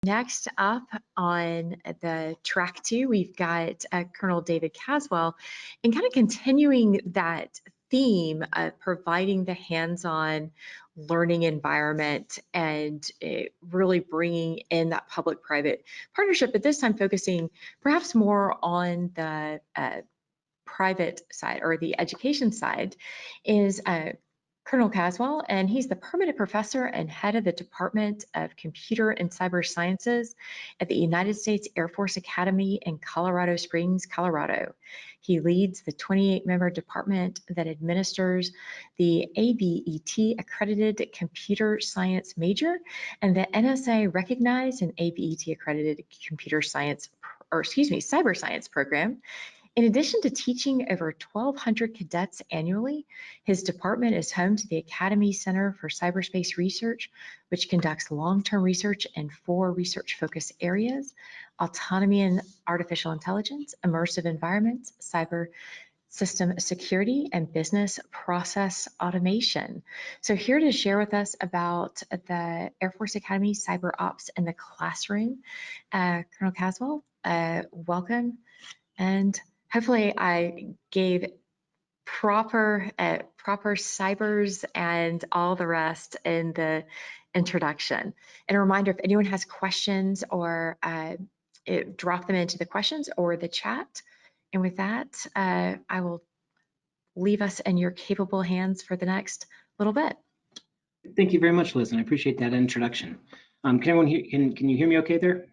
Next up on the track 2, we've got Colonel David Caswell, and kind of continuing that theme of providing the hands-on learning environment and really bringing in that public-private partnership, but this time focusing perhaps more on the private side or the education side, is Colonel Caswell, and he's the permanent professor and head of the Department of Computer and Cyber Sciences at the United States Air Force Academy in Colorado Springs, Colorado. He leads the 28-member department that administers the ABET accredited computer science major and the NSA recognized and ABET accredited computer science, cyber science program. In addition to teaching over 1,200 cadets annually, his department is home to the Academy Center for Cyberspace Research, which conducts long-term research in 4 research focus areas: autonomy and artificial intelligence, immersive environments, cyber system security, and business process automation. So here to share with us about the Air Force Academy Cyber Ops in the Classroom, Colonel Caswell, welcome. And hopefully I gave proper cybers and all the rest in the introduction. And a reminder, if anyone has questions, or drop them into the questions or the chat. And with that, I will leave us in your capable hands for the next little bit. Thank you very much, Liz, and I appreciate that introduction. Can everyone hear, can you hear me okay there,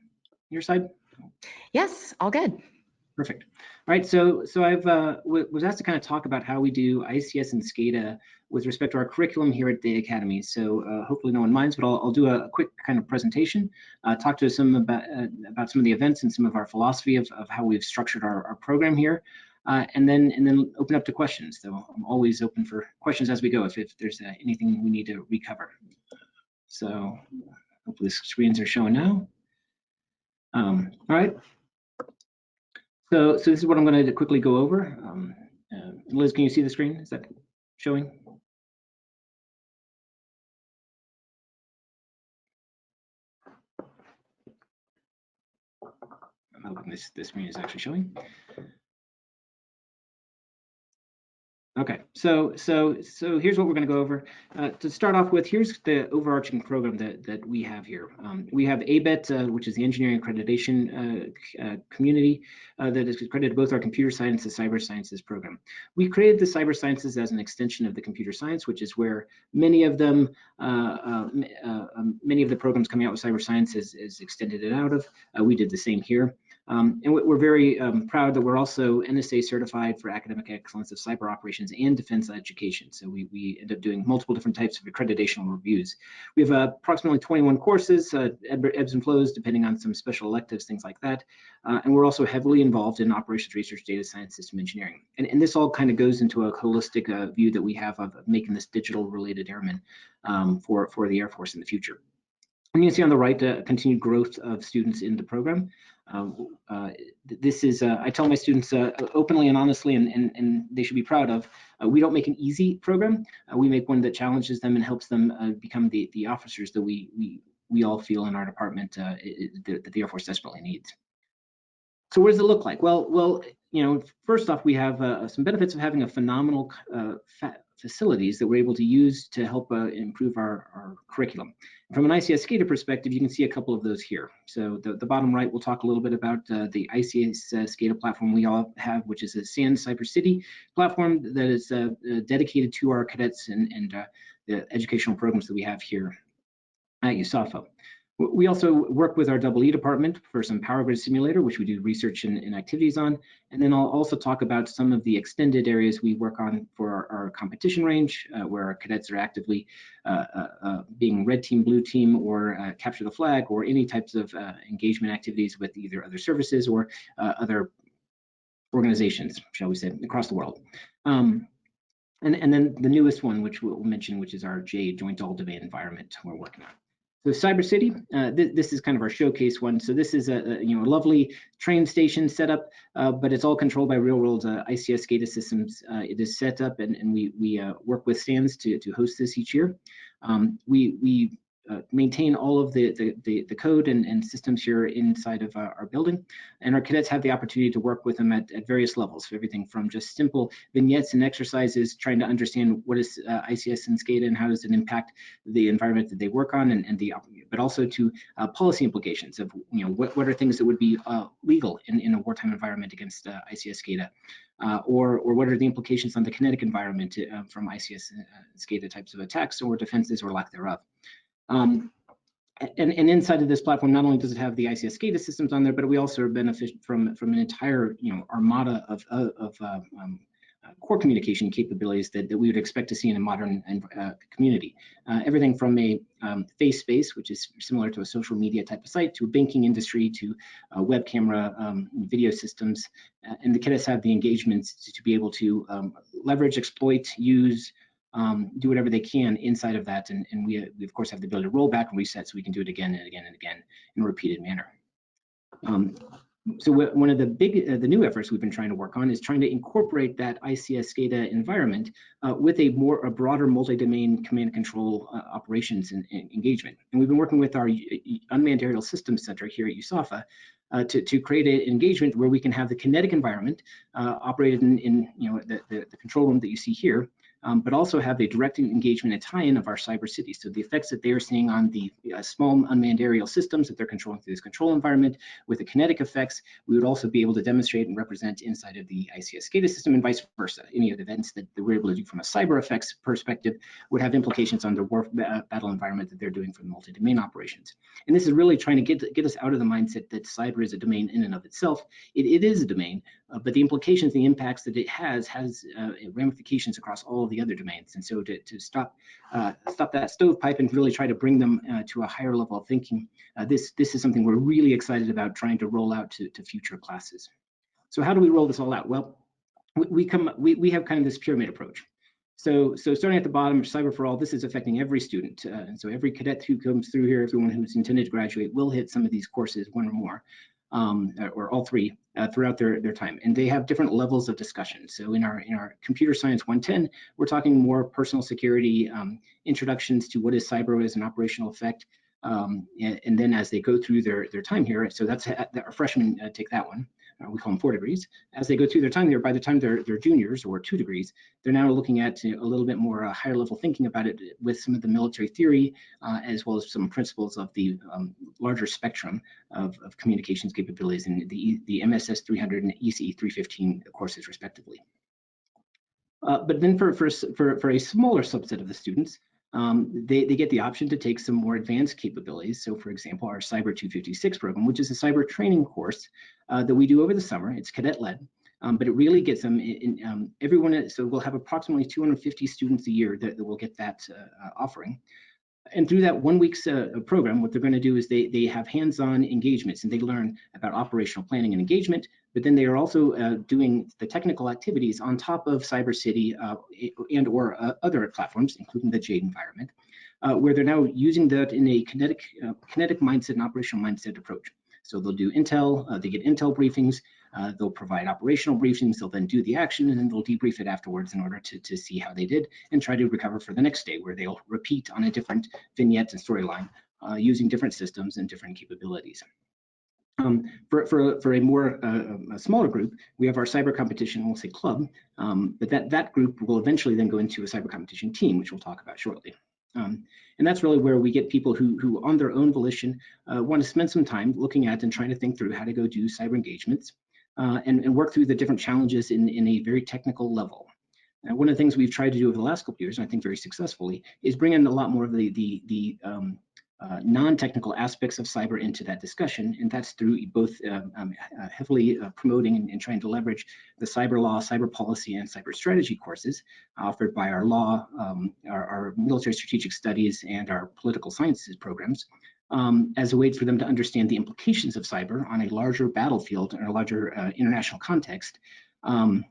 your side? Yes, all good. Perfect. All right, so I've was asked to kind of talk about how we do ICS and SCADA with respect to our curriculum here at the Academy. So hopefully no one minds, but I'll do a quick kind of presentation, talk to some about some of the events and some of our philosophy of how we've structured our program here, and then open up to questions. So I'm always open for questions as we go if there's anything we need to recover. So hopefully the screens are showing now. All right. So this is what I'm going to quickly go over. Liz, can you see the screen? Is that showing? I'm hoping this screen is actually showing. Okay, so here's what we're going to go over. To start off with, here's the overarching program that we have here. We have ABET, which is the engineering accreditation community that is accredited both our computer science and cyber sciences program. We created the cyber sciences as an extension of the computer science, which is where many of them, many of the programs coming out with cyber science is extended it out of. We did the same here. And we're very proud that we're also NSA certified for academic excellence of cyber operations and defense education. So we end up doing multiple different types of accreditation reviews. We have approximately 21 courses, ebbs and flows, depending on some special electives, things like that. And we're also heavily involved in operations research, data science, system engineering. And this all kind of goes into a holistic view that we have of making this digital related airman for the Air Force in the future. And you can see on the right, continued growth of students in the program. This is, I tell my students openly and honestly, and they should be proud of, we don't make an easy program. We make one that challenges them and helps them become the officers that we all feel in our department that the Air Force desperately needs. So what does it look like? Well, you know, first off, we have some benefits of having a phenomenal facilities that we're able to use to help improve our curriculum. From an ICS SCADA perspective, you can see a couple of those here. So the bottom right, we'll talk a little bit about the ICS SCADA platform we all have, which is a SANS Cyber City platform that is dedicated to our cadets and the educational programs that we have here at USAFO. We also work with our EE department for some power grid simulator, which we do research and activities on. And then I'll also talk about some of the extended areas we work on for our competition range, where our cadets are actively being red team, blue team, or capture the flag, or any types of engagement activities with either other services or other organizations, shall we say, across the world. And then the newest one, which we'll mention, which is our Joint All-Domain environment we're working on. So Cyber City, this is kind of our showcase one. So this is a lovely train station setup, but it's all controlled by real-world ICS SCADA systems. It is set up, and we work with SANS to host this each year. We maintain all of the code and systems here inside of our building. And our cadets have the opportunity to work with them at various levels, so everything from just simple vignettes and exercises, trying to understand what is ICS and SCADA and how does it impact the environment that they work on, but also to policy implications of, what are things that would be legal in a wartime environment against ICS SCADA, or what are the implications on the kinetic environment from ICS SCADA types of attacks or defenses or lack thereof. And inside of this platform, not only does it have the ICS SCADA systems on there, but we also benefit from an entire armada of core communication capabilities that we would expect to see in a modern community. Everything from a face space, which is similar to a social media type of site, to a banking industry, to web camera video systems. And the cadets have the engagements to be able to leverage, exploit, use, do whatever they can inside of that. And we of course have the ability to roll back and reset so we can do it again and again and again in a repeated manner. So one of the new efforts we've been trying to work on is trying to incorporate that ICS SCADA environment with a broader multi-domain command and control operations and engagement. And we've been working with our Unmanned Aerial Systems Center here at USAFA to create an engagement where we can have the kinetic environment operated in the control room that you see here, but also have a direct engagement and tie-in of our cyber cities. So the effects that they are seeing on the small unmanned aerial systems that they're controlling through this control environment with the kinetic effects, we would also be able to demonstrate and represent inside of the ICS SCADA system and vice versa. Any of the events that we're able to do from a cyber effects perspective would have implications on the battle environment that they're doing for the multi-domain operations. And this is really trying to get us out of the mindset that cyber is a domain in and of itself. It is a domain, but the implications, the impacts that it has ramifications across all of the other domains. And so to stop that stovepipe and really try to bring them to a higher level of thinking, this is something we're really excited about trying to roll out to future classes. So how do we roll this all out? Well, we have kind of this pyramid approach. So starting at the bottom, Cyber for All, this is affecting every student. And so every cadet who comes through here, everyone who's intended to graduate will hit some of these courses, one or more, or all three throughout their time. And they have different levels of discussion. So in our Computer Science 110, we're talking more personal security, introductions to what is cyber as an operational effect. And then as they go through their time here, so that's our freshmen take that one. We call them 4 degrees. As they go through their time here, by the time they're juniors or 2 degrees, they're now looking at a little bit more higher level thinking about it with some of the military theory, as well as some principles of the larger spectrum of communications capabilities in the MSS 300 and ECE 315 courses respectively. But then for a smaller subset of the students, they get the option to take some more advanced capabilities. So for example, our Cyber 256 program, which is a cyber training course that we do over the summer. It's cadet led, but it really gets them in everyone. So we'll have approximately 250 students a year that will get that offering. And through that 1 week's program, what they're going to do is they have hands-on engagements and they learn about operational planning and engagement, but then they are also doing the technical activities on top of Cyber City and or other platforms, including the JADE environment, where they're now using that in a kinetic mindset and operational mindset approach. So they'll do intel, they get intel briefings, they'll provide operational briefings, they'll then do the action, and then they'll debrief it afterwards in order to see how they did and try to recover for the next day, where they'll repeat on a different vignette and storyline using different systems and different capabilities. For a more a smaller group, we have our cyber competition, we'll say club, but that group will eventually then go into a cyber competition team, which we'll talk about shortly. And that's really where we get people who on their own volition want to spend some time looking at and trying to think through how to go do cyber engagements and work through the different challenges in a very technical level. One of the things we've tried to do over the last couple of years, and I think very successfully, is bring in a lot more of the non-technical aspects of cyber into that discussion, and that's through both heavily promoting and trying to leverage the cyber law, cyber policy, and cyber strategy courses offered by our law, our military strategic studies, and our political sciences programs, as a way for them to understand the implications of cyber on a larger battlefield and a larger international context,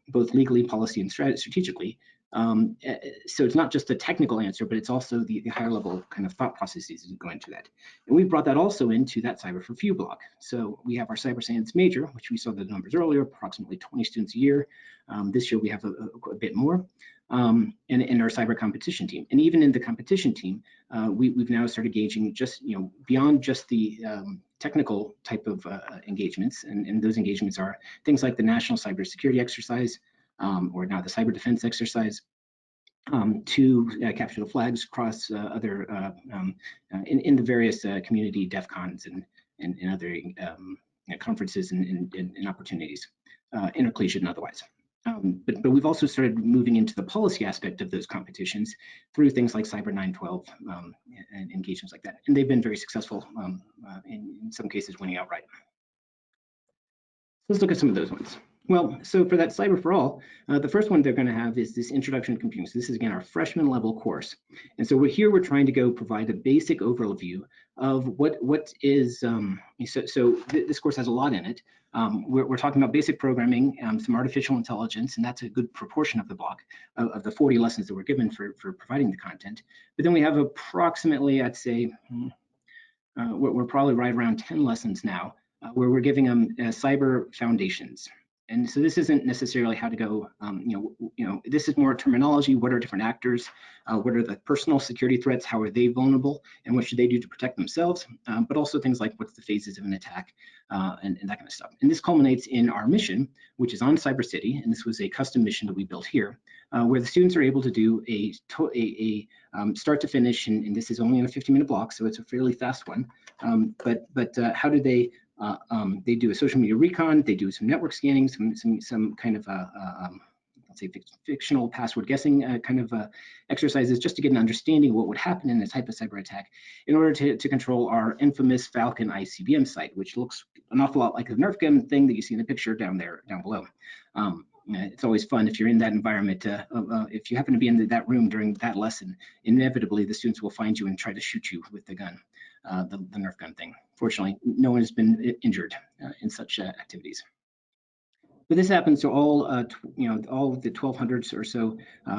both legally, policy, and strategically. So it's not just a technical answer, but it's also the higher level kind of thought processes that go into that. And we've brought that also into that Cyber for Few block. So we have our cyber science major, which we saw the numbers earlier, approximately 20 students a year. This year we have a bit more. and our cyber competition team. And even in the competition team, we've now started engaging just, beyond just the technical type of engagements. And those engagements are things like the National Cybersecurity Exercise, or now the Cyber Defense Exercise, to capture the flags across other in the various community DEF CONs and other conferences and opportunities, intercollegiate and otherwise. But we've also started moving into the policy aspect of those competitions through things like Cyber 912 and engagements like that. And they've been very successful, in some cases winning outright. Let's look at some of those ones. Well, so for that Cyber for All, the first one they're going to have is this Introduction to Computing. So this is, again, our freshman level course. And so we're trying to go provide a basic overview of what is, this course has a lot in it. We're talking about basic programming, some artificial intelligence, and that's a good proportion of the block, of the 40 lessons that we're given for providing the content. But then we have approximately, I'd say, we're probably right around 10 lessons now, where we're giving them cyber foundations. And so this isn't necessarily how to go, this is more terminology. What are different actors? What are the personal security threats? How are they vulnerable? And what should they do to protect themselves? But also things like what's the phases of an attack and that kind of stuff. And this culminates in our mission, which is on Cyber City. And this was a custom mission that we built here, where the students are able to do a start to finish. And this is only in a 15-minute block, so it's a fairly fast one. But how do they do a social media recon, they do some network scanning, some kind of let's say fictional password guessing kind of exercises, just to get an understanding of what would happen in a type of cyber attack in order to control our infamous Falcon ICBM site, which looks an awful lot like the Nerf gun thing that you see in the picture down below. It's always fun if you're in that environment. If you happen to be in that room during that lesson, inevitably the students will find you and try to shoot you with the gun, the Nerf gun thing. Fortunately, no one has been injured in such activities. But this happens to all, all of the 1,200 or so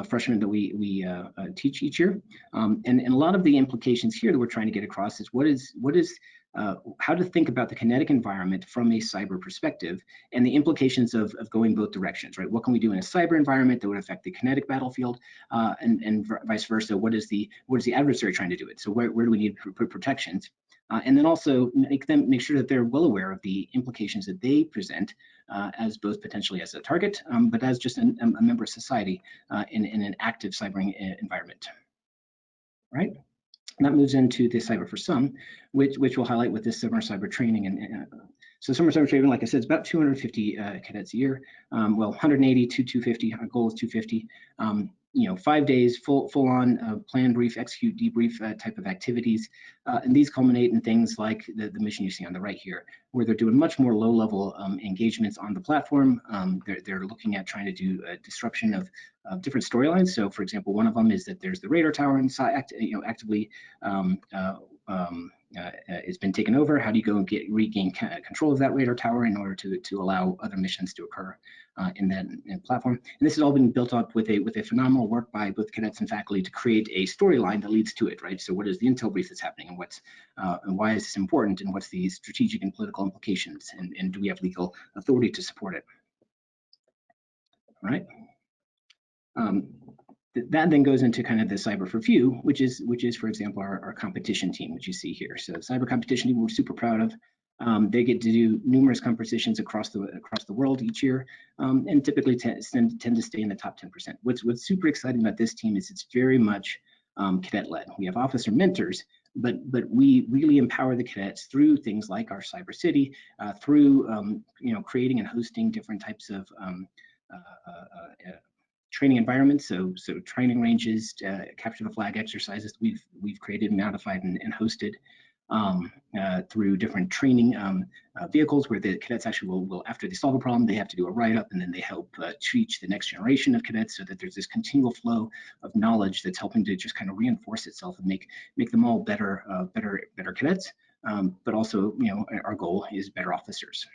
freshmen that we teach each year. And a lot of the implications here that we're trying to get across is how to think about the kinetic environment from a cyber perspective and the implications of going both directions, right? What can we do in a cyber environment that would affect the kinetic battlefield, and vice versa? What is the adversary trying to do it? So where do we need to put protections? And then also make sure that they're well aware of the implications that they present as both potentially as a target, but as just a member of society in an active cyber environment, right? And that moves into the Cyber for Some, which we'll highlight with this summer cyber training. So summer cyber training, like I said, it's about 250 cadets a year. Well, 180 to 250. Our goal is 250. 5 days, full on plan, brief, execute, debrief type of activities. And these culminate in things like the mission you see on the right here, where they're doing much more low-level engagements on the platform. They're looking at trying to do a disruption of different storylines. So, for example, one of them is that there's the radar tower inside, actively it's been taken over. How do you go and regain control of that radar tower in order to allow other missions to occur in that platform? And this has all been built up with a phenomenal work by both cadets and faculty to create a storyline that leads to it, right? So what is the intel brief that's happening, and why is this important, and what's the strategic and political implications, and do we have legal authority to support it? All right. That then goes into kind of the Cyber for Few, which is, for example, our competition team, which you see here. So cyber competition team, we're super proud of. They get to do numerous competitions across the world each year, and typically tend to stay in the top 10%. What's super exciting about this team is it's very much cadet-led. We have officer mentors, but we really empower the cadets through things like our Cyber City, through creating and hosting different types of training environments, so training ranges, capture the flag exercises we've created, modified, and hosted through different training vehicles where the cadets actually will, after they solve a problem, they have to do a write-up, and then they help teach the next generation of cadets, so that there's this continual flow of knowledge that's helping to just kind of reinforce itself and make them all better cadets. But also, our goal is better officers.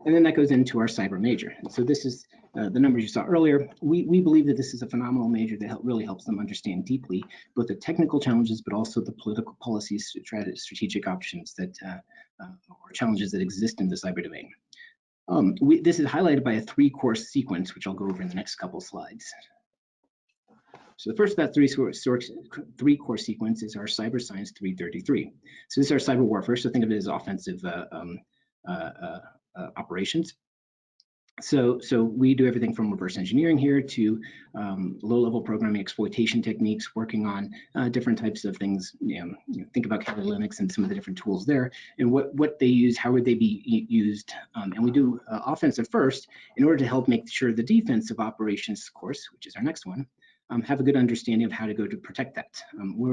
And then that goes into our cyber major. So this is the numbers you saw earlier. We believe that this is a phenomenal major that really helps them understand deeply both the technical challenges, but also the political policies, strategic options that or challenges that exist in the cyber domain. This is highlighted by a 3-course sequence, which I'll go over in the next couple slides. So the first of that 3-course sequence is our Cyber Science 333. So this is our cyber warfare. So think of it as offensive operations. So we do everything from reverse engineering here to low-level programming exploitation techniques, working on different types of things. Think about Kali Linux and some of the different tools there, and what they use, how would they be used. And we do offensive first in order to help make sure the defensive operations course, which is our next one, have a good understanding of how to go to protect that. We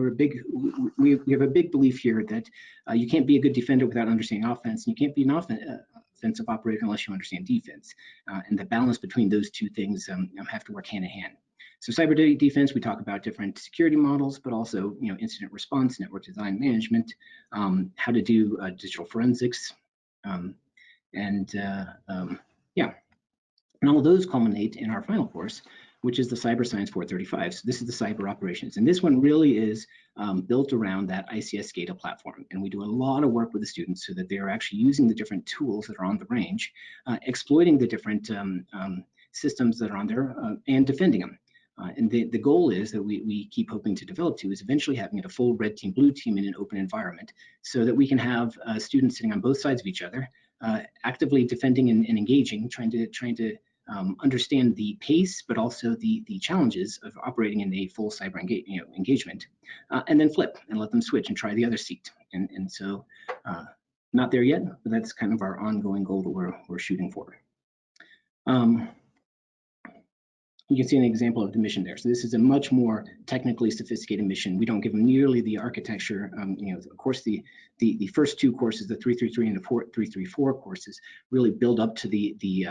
have a big belief here that you can't be a good defender without understanding offense, and you can't be an offensive operator unless you understand defense. And the balance between those two things have to work hand in hand. So cyber defense, we talk about different security models, but also incident response, network design management, how to do digital forensics, yeah. And all of those culminate in our final course, which is the Cyber Science 435. So this is the cyber operations. And this one really is built around that ICS SCADA platform. And we do a lot of work with the students so that they are actually using the different tools that are on the range, exploiting the different systems that are on there and defending them. And the goal is that we keep hoping to develop to is eventually having it a full red team, blue team in an open environment so that we can have students sitting on both sides of each other, actively defending and engaging, trying to understand the pace, but also the challenges of operating in a full cyber engagement, and then flip and let them switch and try the other seat. And so, not there yet, but that's kind of our ongoing goal that we're shooting for. You can see an example of the mission there. So this is a much more technically sophisticated mission. We don't give them nearly the architecture. Of course, the first 2 courses, the 333 and the 334 courses, really build up to the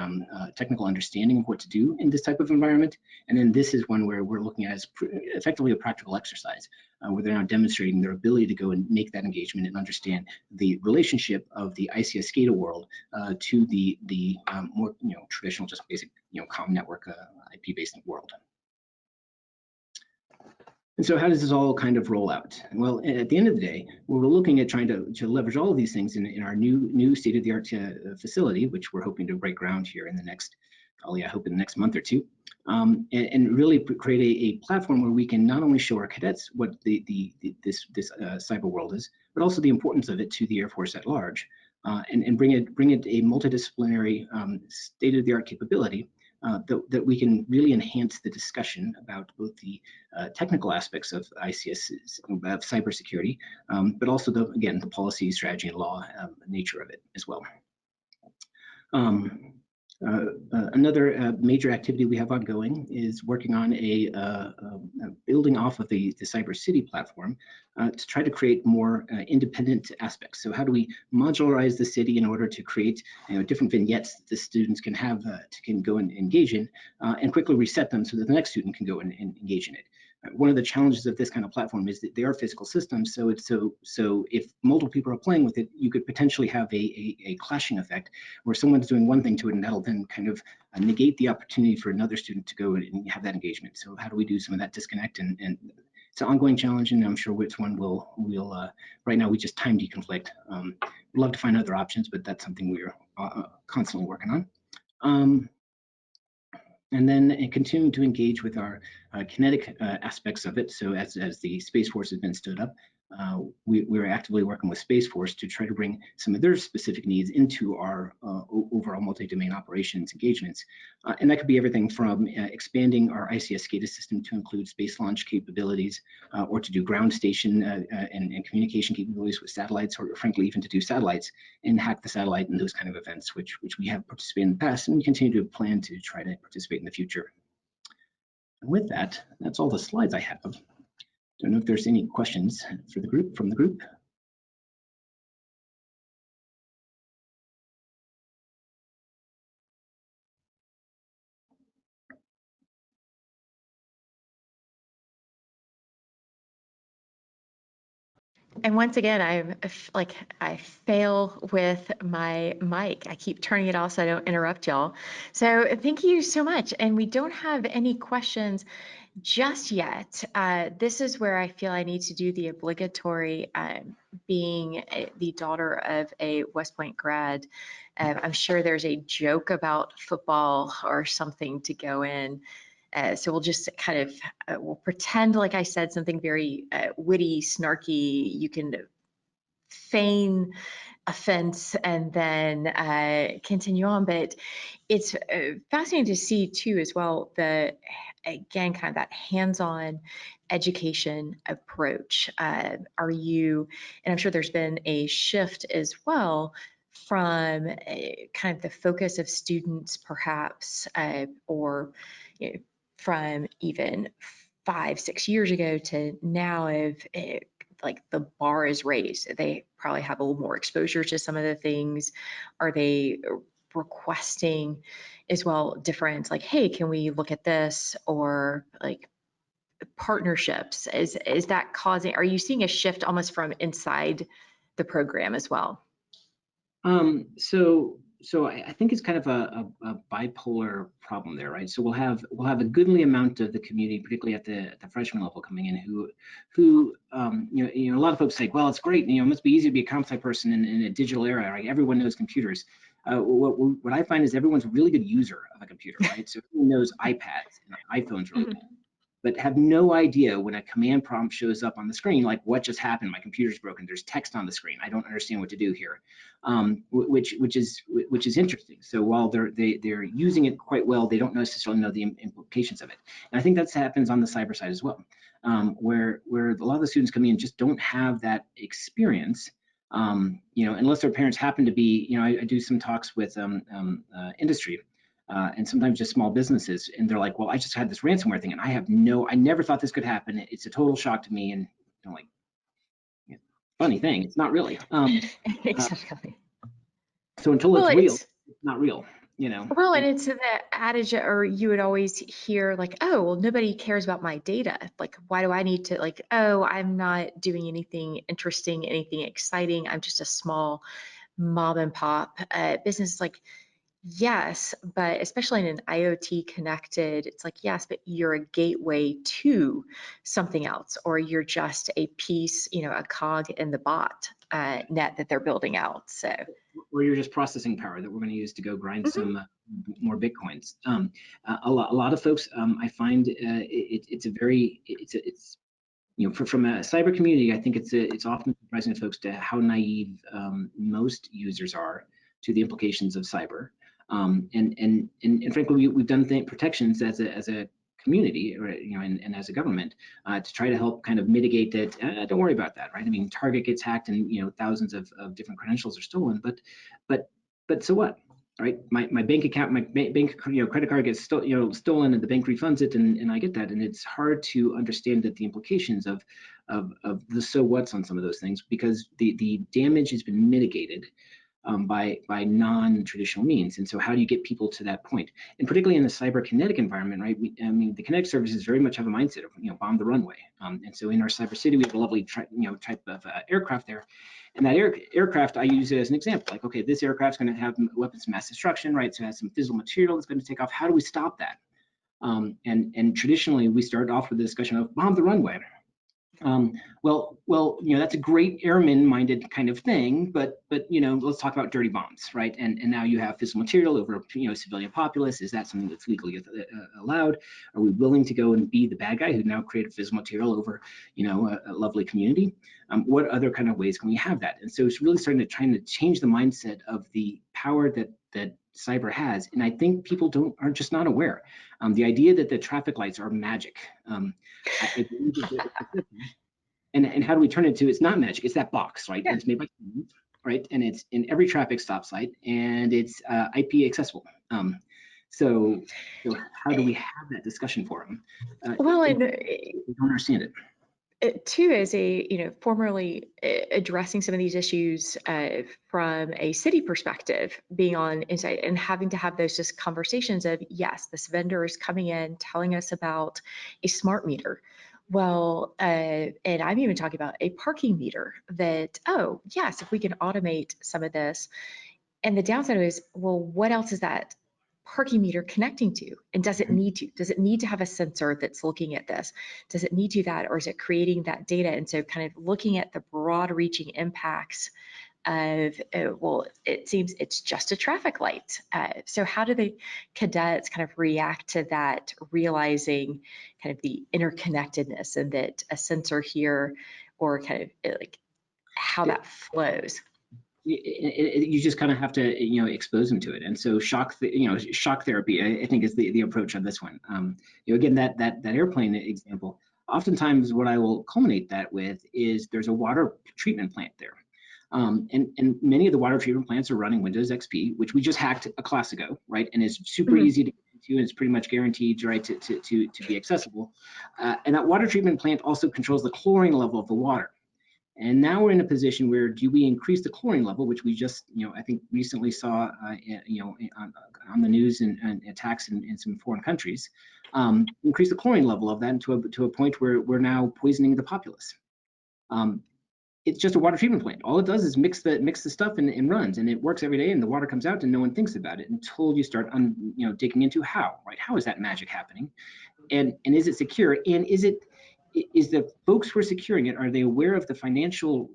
technical understanding of what to do in this type of environment. And then this is one where we're looking at as effectively a practical exercise, where they're now demonstrating their ability to go and make that engagement and understand the relationship of the ICS SCADA world to the more traditional, just basic comm network IP-based world. And so how does this all kind of roll out? Well, at the end of the day, we're looking at trying to leverage all of these things in our new state-of-the-art facility, which we're hoping to break ground here in the next, I hope in the next month or two, and really create a platform where we can not only show our cadets what this cyber world is, but also the importance of it to the Air Force at large, and bring it a multidisciplinary state-of-the-art capability that we can really enhance the discussion about both the technical aspects of ICS, of cybersecurity, but also again, the policy, strategy, and law nature of it as well. Another major activity we have ongoing is working on building off of the Cyber City platform to try to create more independent aspects. So how do we modularize the city in order to create different vignettes that the students can have can go and engage in, and quickly reset them so that the next student can go and engage in it. One of the challenges of this kind of platform is that they are physical systems, so if multiple people are playing with it, you could potentially have a clashing effect where someone's doing one thing to it, and that'll then kind of negate the opportunity for another student to go and have that engagement. So how do we do some of that disconnect? And it's an ongoing challenge, and I'm sure which one we'll right now we just time deconflict. We'd love to find other options, but that's something we're constantly working on. And then continuing to engage with our kinetic aspects of it. So as the Space Force has been stood up, we're actively working with Space Force to try to bring some of their specific needs into our overall multi-domain operations engagements. And that could be everything from expanding our ICS SCADA system to include space launch capabilities, or to do ground station and communication capabilities with satellites, or frankly, even to do satellites and hack the satellite and those kind of events, which we have participated in the past, and we continue to plan to try to participate in the future. And with that, that's all the slides I have. Don't know if there's any questions for the group, from the group. And once again, I fail with my mic. I keep turning it off so I don't interrupt y'all. So thank you so much. And we don't have any questions Just yet. This is where I feel I need to do the obligatory, being the daughter of a West Point grad. I'm sure there's a joke about football or something to go in. So we'll just kind of, we'll pretend like I said something very witty, snarky. You can feign offense and then continue on. But it's fascinating to see too as well, the, again, kind of that hands-on education approach. Are you, and I'm sure there's been a shift as well from kind of the focus of students perhaps, or you know, from even 5, 6 years ago to now of like the bar is raised. They probably have a little more exposure to some of the things. Are they requesting as well different, like, hey, can we look at this, or like partnerships? Is that causing, are you seeing a shift almost from inside the program as well? So I think it's kind of a bipolar problem there, right? So we'll have a goodly amount of the community, particularly at the freshman level, coming in who a lot of folks say, well, it's great, it must be easy to be a comp sci person in a digital era, right? Everyone knows computers. What I find is everyone's a really good user of a computer, right? So everyone knows iPads and iPhones really well, but have no idea when a command prompt shows up on the screen, like what just happened, my computer's broken, there's text on the screen, I don't understand what to do here, which is interesting. So while they're using it quite well, they don't necessarily know the implications of it. And I think that happens on the cyber side as well, where a lot of the students coming in just don't have that experience. Unless their parents happen to be, I do some talks with industry, and sometimes just small businesses, and they're like, well, I just had this ransomware thing and I never thought this could happen. It's a total shock to me. And I'm like, yeah, funny thing, it's not really. Exactly. So until Well, it's real, it's, it's not real, well, and it's the adage, or you would always hear like, oh, well, nobody cares about my data. Like, why do I need to, like, oh, I'm not doing anything interesting, anything exciting. I'm just a small mom and pop business. Like, yes, but especially in an IoT connected, it's like, yes, but you're a gateway to something else, or you're just a piece, a cog in the bot net that they're building out. So, or you're just processing power that we're going to use to go grind mhm. some more bitcoins. A lot of folks, I find it's a very from a cyber community, I think it's often surprising to folks to how naive most users are to the implications of cyber. And frankly, we've done protections as a community, or and as a government, to try to help kind of mitigate that. Don't worry about that, right? I mean, Target gets hacked, and thousands of different credentials are stolen, but so what? Right, my bank account, my bank credit card gets stolen, and the bank refunds it, and I get that, and it's hard to understand that the implications of the so what's on some of those things, because the damage has been mitigated by non-traditional means. And so how do you get people to that point? And particularly in the cyber kinetic environment, right? The kinetic services very much have a mindset of bomb the runway. And so in our cyber city, we have a lovely type of aircraft there. And that aircraft, I use it as an example. Like, okay, this aircraft's going to have weapons of mass destruction, right? So it has some fissile material that's going to take off. How do we stop that? And traditionally, we start off with the discussion of bomb the runway. Well, that's a great airman-minded kind of thing, but let's talk about dirty bombs, right? And now you have fissile material over civilian populace. Is that something that's legally allowed? Are we willing to go and be the bad guy who now created fissile material over a lovely community? What other kind of ways can we have that? And so it's really starting to trying to change the mindset of the power that cyber has, and I think people are just not aware. The idea that the traffic lights are magic. I believe and how do we turn it to, it's not magic, it's that box, right? Yeah. And it's made by humans, right? And it's in every traffic stop site, and it's IP accessible. So how do we have that discussion for them? Well, and They don't understand it. too, as a formerly addressing some of these issues from a city perspective, being on Insight and having to have those just conversations of, yes, this vendor is coming in telling us about a smart meter. Well, and I'm even talking about a parking meter that, oh, yes, if we can automate some of this. And the downside is, well, what else is that parking meter connecting to? And does it need to? Does it need to have a sensor that's looking at this? Does it need to that, or is it creating that data? And so kind of looking at the broad reaching impacts of, well, it seems it's just a traffic light. So how do the cadets kind of react to that, realizing kind of the interconnectedness and that a sensor here, or kind of like how that flows? You just kind of have to, expose them to it. And so shock therapy, I think, is the approach on this one. Again, that airplane example, oftentimes what I will culminate that with is there's a water treatment plant there. And many of the water treatment plants are running Windows XP, which we just hacked a class ago, right? And it's super easy to get into, and it's pretty much guaranteed, right, to be accessible. And that water treatment plant also controls the chlorine level of the water. And now we're in a position where, do we increase the chlorine level, which we just, I think recently saw, on the news and attacks in some foreign countries, increase the chlorine level of that to a point where we're now poisoning the populace. It's just a water treatment plant. All it does is mix the stuff and runs, and it works every day, and the water comes out, and no one thinks about it until you start digging into how, right? How is that magic happening, and is it secure, and is the folks who are securing it, are they aware of the financial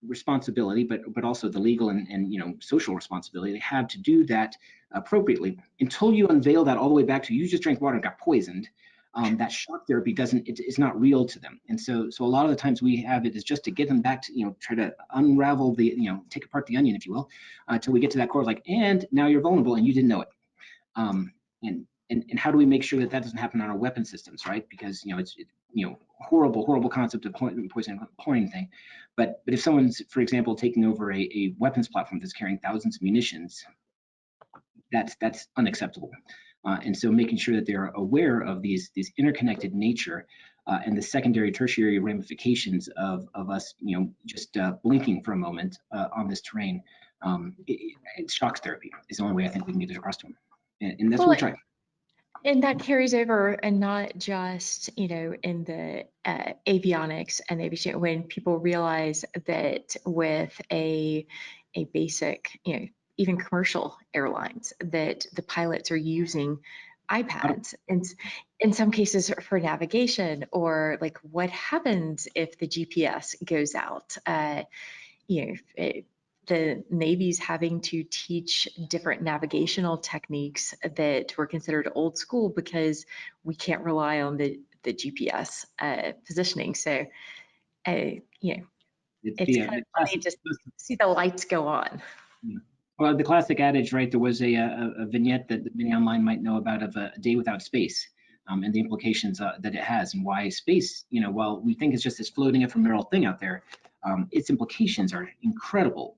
responsibility, but also the legal and social responsibility they have to do that appropriately? Until you unveil that all the way back to, you just drank water and got poisoned, that shock therapy it's not real to them. And so a lot of the times we have it is just to get them back to, try to unravel the, take apart the onion, if you will, until we get to that core, like, and now you're vulnerable and you didn't know it. And how do we make sure that doesn't happen on our weapon systems, right? Because, it's horrible concept of poison chlorine thing. But if someone's, for example, taking over a weapons platform that's carrying thousands of munitions, that's unacceptable. And so making sure that they're aware of these interconnected nature and the secondary, tertiary ramifications of us, just blinking for a moment on this terrain. Shock therapy is the only way I think we can get it across to them. And that's what we try. And that carries over, and not just, in the avionics and aviation, when people realize that with a basic, even commercial airlines, that the pilots are using iPads, and in some cases for navigation, or like what happens if the GPS goes out. The Navy's having to teach different navigational techniques that were considered old school because we can't rely on the GPS positioning. So, it's kind of funny just to see the lights go on. Well, the classic adage, right? There was a vignette that many online might know about, of a day without space, and the implications that it has, and why space, while we think it's just this floating ephemeral thing out there, its implications are incredible.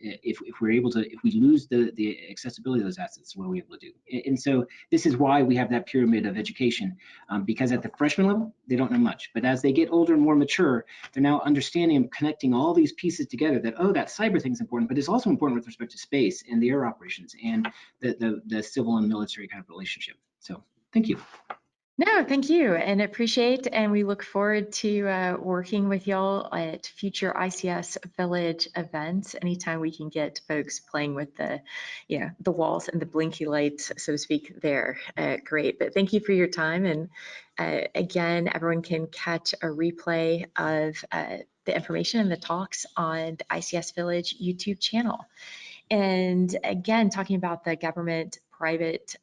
If we lose the accessibility of those assets, what are we able to do? And so this is why we have that pyramid of education, because at the freshman level, they don't know much. But as they get older and more mature, they're now understanding and connecting all these pieces together, that, oh, that cyber thing is important, but it's also important with respect to space and the air operations and the civil and military kind of relationship. So thank you. No, thank you, and appreciate, and we look forward to working with y'all at future ICS Village events. Anytime we can get folks playing with the walls and the blinky lights, so to speak, there, great. But thank you for your time, and again, everyone can catch a replay of the information and the talks on the ICS Village YouTube channel. And again, talking about the government-private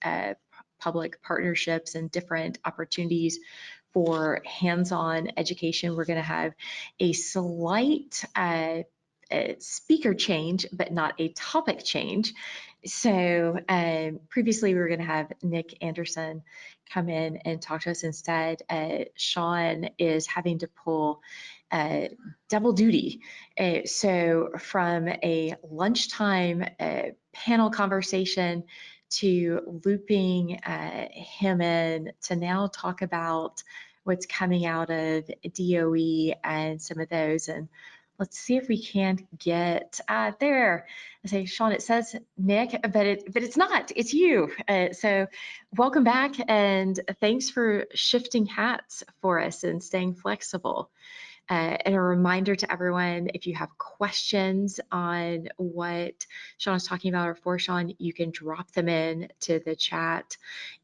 public partnerships and different opportunities for hands-on education. We're going to have a slight speaker change, but not a topic change. So previously we were going to have Nick Anderson come in and talk to us. Instead, Sean is having to pull double duty. So from a lunchtime panel conversation to looping him in to now talk about what's coming out of DOE and some of those. And let's see if we can't get there. I say, Sean, it says Nick, but it's not, it's you. So welcome back, and thanks for shifting hats for us and staying flexible. And a reminder to everyone, if you have questions on what Sean is talking about or for Sean, you can drop them in to the chat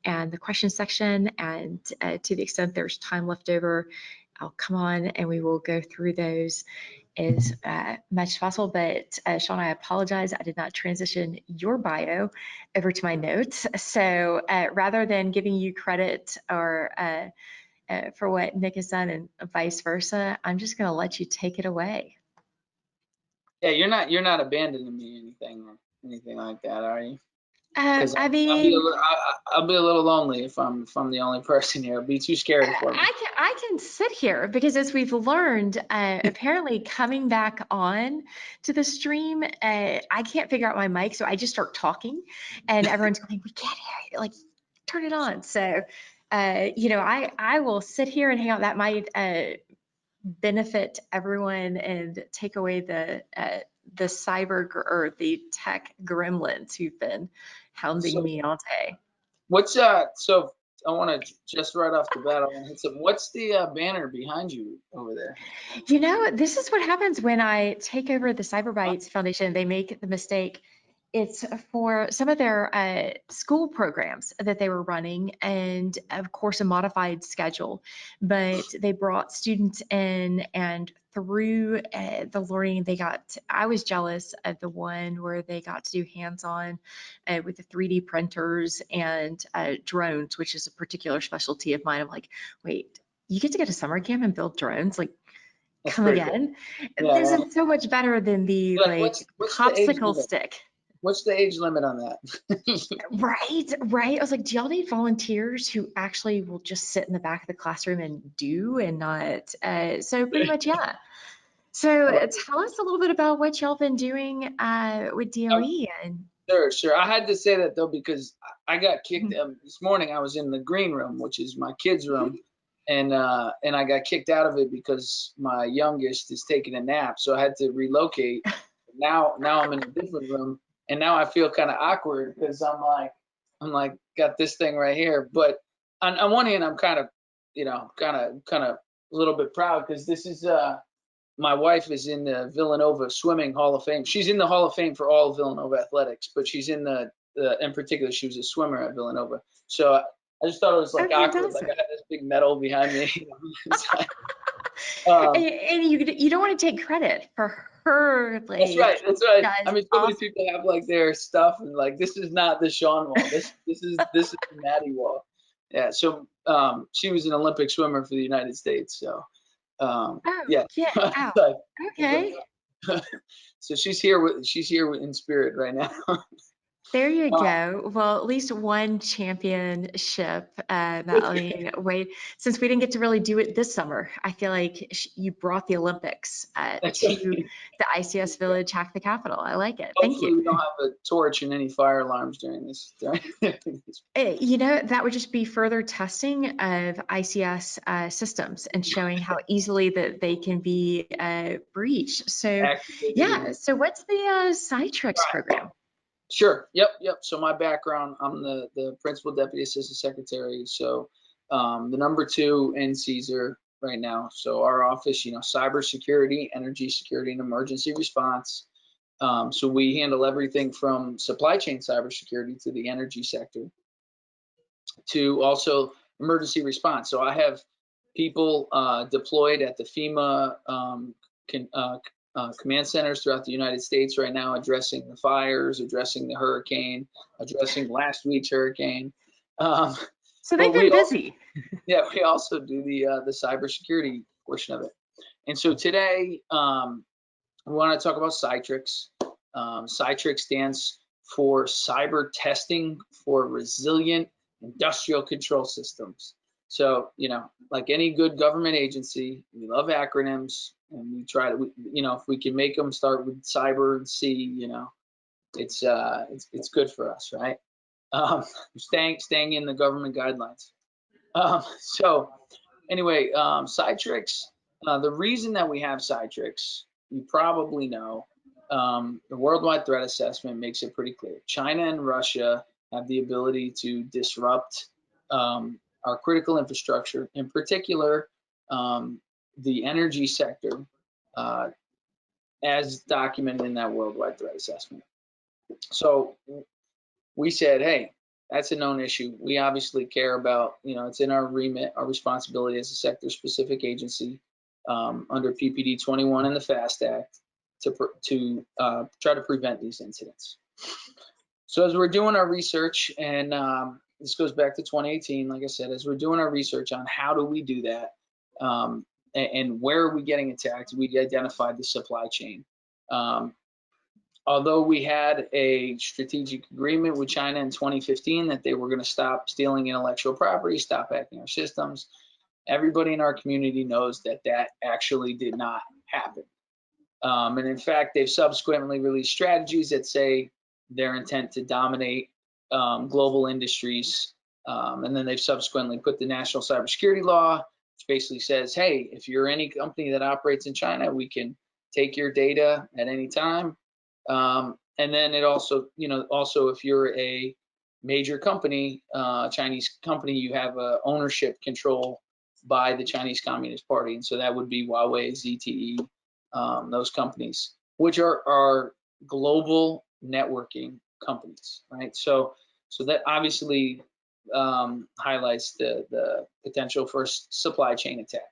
and the question section. And to the extent there's time left over, I'll come on and we will go through those as much as possible. But Sean, I apologize. I did not transition your bio over to my notes. So rather than giving you credit or for what Nick has done and vice versa, I'm just going to let you take it away. Yeah, you're not abandoning me or anything like that, are you? I I'll mean, be a little lonely if I'm the only person here. I'll be too scary for me. I can sit here because as we've learned, apparently coming back on to the stream, I can't figure out my mic, so I just start talking, and everyone's going, "We can't hear you! Like, turn it on." So, you know, I will sit here and hang out. That might benefit everyone and take away the cyber or the tech gremlins who've been hounding me all day. What's so I want to just right off the bat, I want to hit something. What's the banner behind you over there? You know, this is what happens when I take over the Cyberbytes Foundation. They make the mistake. It's for some of their school programs that they were running, and of course, a modified schedule. But they brought students in, and through the learning, I was jealous of the one where they got to do hands-on with the 3D printers and drones, which is a particular specialty of mine. I'm like, wait, you get to go to summer camp and build drones? Like, That's come pretty cool. again? Yeah, This yeah. is so much better than the What's the age popsicle limit? stick. What's the age limit on that? Right. I was like, do y'all need volunteers who actually will just sit in the back of the classroom and do and not? So pretty much, yeah. So tell us a little bit about what y'all been doing with DOE. And Sure. I had to say that though because I got kicked this morning. I was in the green room, which is my kids' room, and I got kicked out of it because my youngest is taking a nap, so I had to relocate. Now I'm in a different room, and now I feel kind of awkward because I'm like got this thing right here. But on one hand, I'm kind of a little bit proud because this is my wife is in the Villanova Swimming Hall of Fame. She's in the Hall of Fame for all of Villanova athletics, but she's in in particular, she was a swimmer at Villanova. So I just thought it was like awkward. Like I had this big medal behind me. and you don't want to take credit for her. Like, that's right. I mean, so many awesome. people have like their stuff, and like this is not the Sean wall. This is the Maddie wall. Yeah. So she was an Olympic swimmer for the United States. So Oh, yeah. get out. Like, Okay. so she's here in spirit right now. There you go. Well, at least one championship. I mean, wait, since we didn't get to really do it this summer, I feel like you brought the Olympics to the ICS Village, Hack the Capitol. I like it. Thank Hopefully you. we don't have a torch and any fire alarms during this. You know, that would just be further testing of ICS systems and showing how easily that they can be breached. So, yeah. So, what's the Citrix program? Sure. Yep. So my background, I'm the principal deputy assistant secretary. So the number 2 in Caesar right now. So our office, cybersecurity, energy security, and emergency response. So we handle everything from supply chain cybersecurity to the energy sector to also emergency response. So I have people deployed at the FEMA command centers throughout the United States right now, addressing the fires, addressing the hurricane, addressing last week's hurricane. So they've been busy. We also do the cybersecurity portion of it. And so today, we want to talk about Citrix. Citrix stands for Cyber Testing for Resilient Industrial Control Systems. So, like any good government agency, we love acronyms, and we try to, if we can make them start with cyber and C, it's good for us, right? Staying in the government guidelines. So anyway, Citrix, the reason that we have Citrix, you probably know, the worldwide threat assessment makes it pretty clear. China and Russia have the ability to disrupt our critical infrastructure, in particular, the energy sector as documented in that worldwide threat assessment. So we said, hey, that's a known issue. We obviously care about, it's in our remit, our responsibility as a sector-specific agency under PPD 21 and the FAST Act to try to prevent these incidents. So as we're doing our research, and this goes back to 2018, like I said, as we're doing our research on how do we do that and where are we getting attacked, we identified the supply chain. Although we had a strategic agreement with China in 2015 that they were going to stop stealing intellectual property, stop hacking our systems, everybody in our community knows that that actually did not happen. And in fact, they've subsequently released strategies that say their intent to dominate global industries. And then they've subsequently put the national cybersecurity law, which basically says, hey, if you're any company that operates in China, we can take your data at any time. And then it also, also if you're a major company, Chinese company, you have ownership control by the Chinese Communist Party. And so that would be Huawei, ZTE, those companies, which are global networking companies, right? So that obviously highlights the potential for supply chain attack.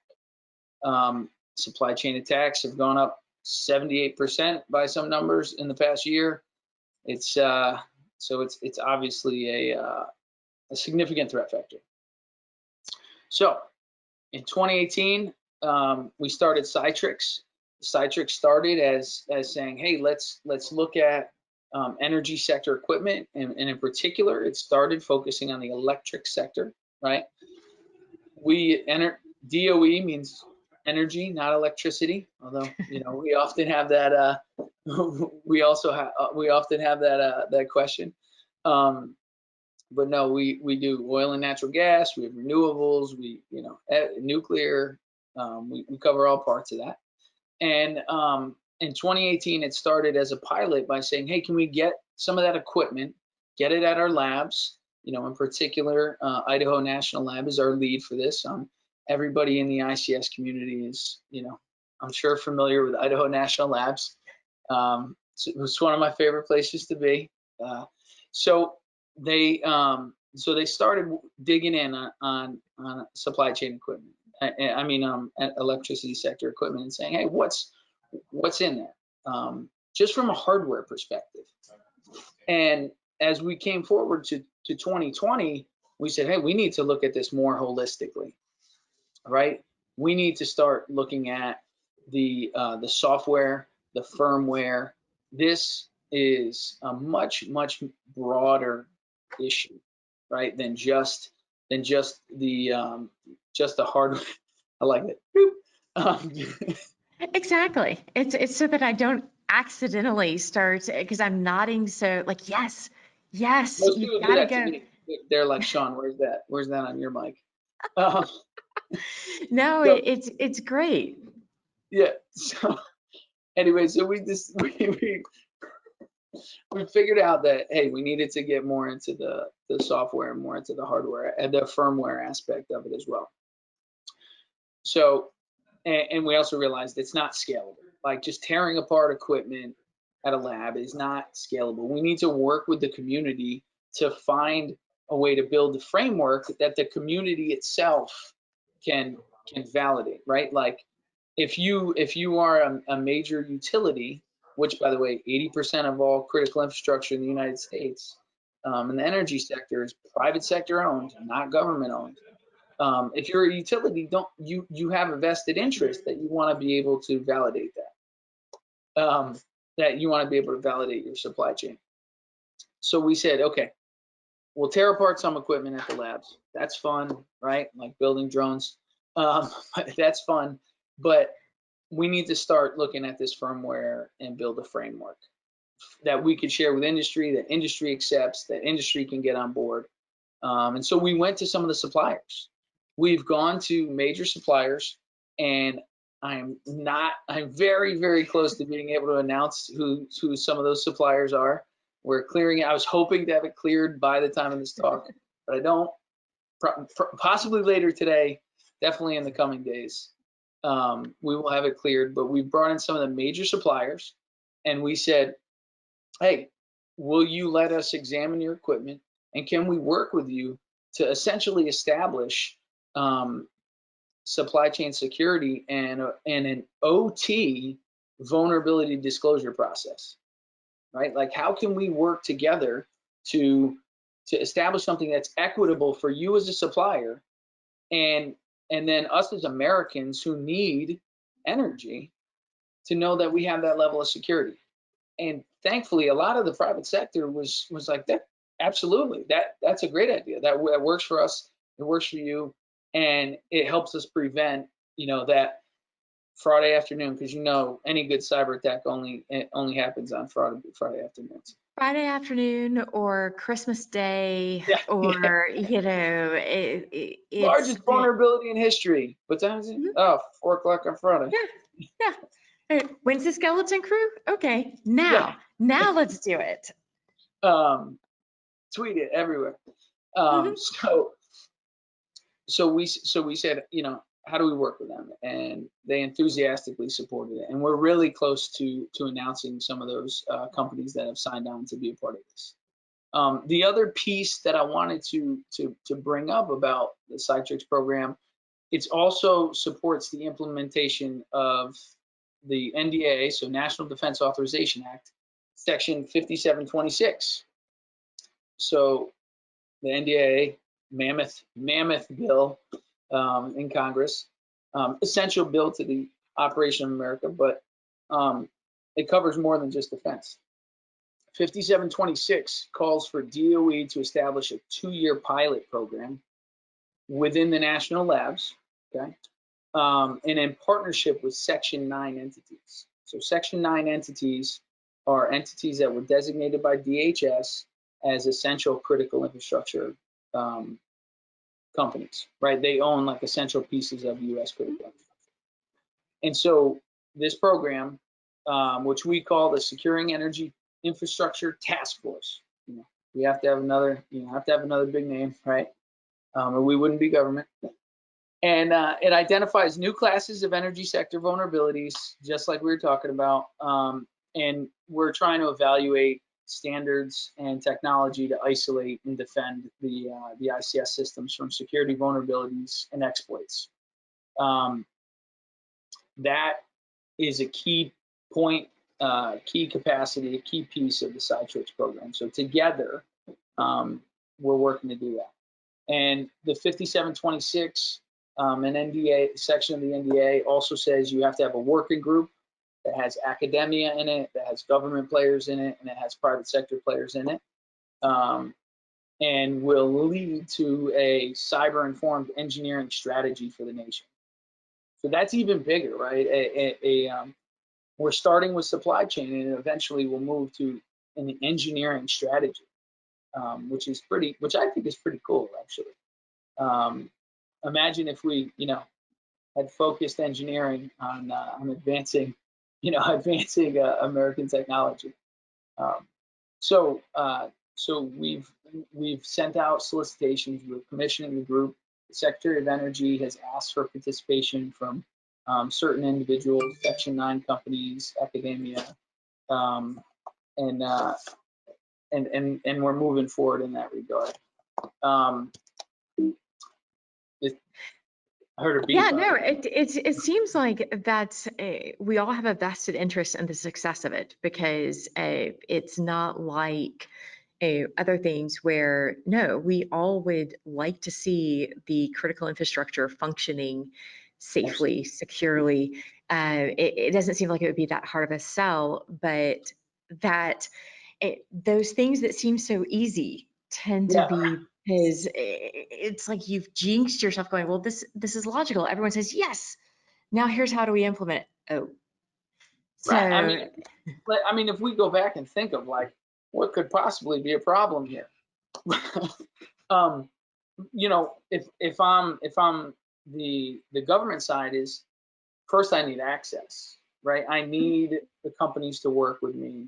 Supply chain attacks have gone up 78% by some numbers in the past year. It's it's obviously a significant threat factor. So in 2018, we started Citrix. Citrix started as saying, hey, let's look at energy sector equipment, and in particular, it started focusing on the electric sector, right? DOE means energy, not electricity. Although we often have that. We often have that question. But no, we do oil and natural gas. We have renewables. We nuclear. We cover all parts of that. And in 2018, it started as a pilot by saying, hey, can we get some of that equipment, get it at our labs? In particular, Idaho National Lab is our lead for this. Everybody in the ICS community is, I'm sure familiar with Idaho National Labs. It's one of my favorite places to be. So they started digging in on supply chain equipment. Electricity sector equipment, and saying, hey, what's in there? Just from a hardware perspective. And as we came forward to 2020, we said, hey, we need to look at this more holistically. Right? We need to start looking at the software, the firmware. This is a much broader issue, right? Than just the hardware. I like it. Exactly. It's so that I don't accidentally start, because I'm nodding so like yes, Most you've people got do to that go. to me. They're like, Sean, where's that? Where's that on your mic? No, so, it's great. Yeah. So anyway, so we figured out that, hey, we needed to get more into the software and more into the hardware and the firmware aspect of it as well. So, and we also realized it's not scalable. Like just tearing apart equipment at a lab is not scalable. We need to work with the community to find a way to build the framework that the community itself can validate, right? Like if you are a major utility, which by the way, 80% of all critical infrastructure in the United States in the energy sector is private sector owned, not government owned. If you're a utility, you have a vested interest that you want to be able to validate that, that you want to be able to validate your supply chain. So we said, okay, we'll tear apart some equipment at the labs. That's fun, right? Like building drones. That's fun, but we need to start looking at this firmware and build a framework that we could share with industry, that industry accepts, that industry can get on board. And so we went to some of the suppliers. We've gone to major suppliers, and I'm very, very close to being able to announce who some of those suppliers are. We're clearing it. I was hoping to have it cleared by the time of this talk, but I don't. Possibly later today, definitely in the coming days. we will have it cleared. But we brought in some of the major suppliers, and we said, hey, will you let us examine your equipment, and can we work with you to essentially establish supply chain security and an OT vulnerability disclosure process, right? Like, how can we work together to establish something that's equitable for you as a supplier, and then us as Americans who need energy to know that we have that level of security. And thankfully, a lot of the private sector was like, that absolutely, that's a great idea. That works for us. It works for you, and it helps us prevent, that Friday afternoon, because any good cyber attack only happens on Friday afternoons. Friday afternoon or Christmas Day, Yeah, or largest vulnerability in history. What time is it? Mhm. Oh, 4 o'clock on Friday. Yeah. When's the skeleton crew? Okay, now let's do it. Tweet it everywhere. Mhm. So we said, how do we work with them? And they enthusiastically supported it. And we're really close to announcing some of those companies that have signed on to be a part of this. The other piece that I wanted to bring up about the Citrix program, it also supports the implementation of the NDA, so National Defense Authorization Act, Section 5726. So the NDA, mammoth bill in Congress, essential bill to the operation of America, but it covers more than just defense. 5726 calls for DOE to establish a 2-year pilot program within the national labs, okay, and in partnership with Section 9 entities. So Section 9 entities are entities that were designated by DHS as essential critical infrastructure companies, right? They own like essential pieces of U.S. critical infrastructure. And so this program, which we call the Securing Energy Infrastructure Task Force, we have to have another, big name, right? Or we wouldn't be government. And it identifies new classes of energy sector vulnerabilities, just like we were talking about. And we're trying to evaluate standards and technology to isolate and defend the ICS systems from security vulnerabilities and exploits. That is a key point, key capacity, a key piece of the Citrix program. So together, we're working to do that. And the 5726, an NDA section of the NDA also says you have to have a working group that has academia in it, that has government players in it, and it has private sector players in it, and will lead to a cyber-informed engineering strategy for the nation. So that's even bigger, right? We're starting with supply chain, and eventually we'll move to an engineering strategy, which I think is pretty cool, actually. Imagine if we, had focused engineering on advancing, American technology. So we've sent out solicitations. We're commissioning the group. The Secretary of Energy has asked for participation from certain individuals, Section 9 companies, academia, and we're moving forward in that regard. I heard a beep. Yeah, no, it seems like that we all have a vested interest in the success of it, because it's not like other things where, no, we all would like to see the critical infrastructure functioning safely, securely. It doesn't seem like it would be that hard of a sell, but that those things that seem so easy tend to be, because it's like you've jinxed yourself going, well, this is logical. Everyone says, yes, now here's how do we implement it. Oh, so right. I mean, if we go back and think of like what could possibly be a problem here, if I'm the government side, is first I need access, right? I need the companies to work with me.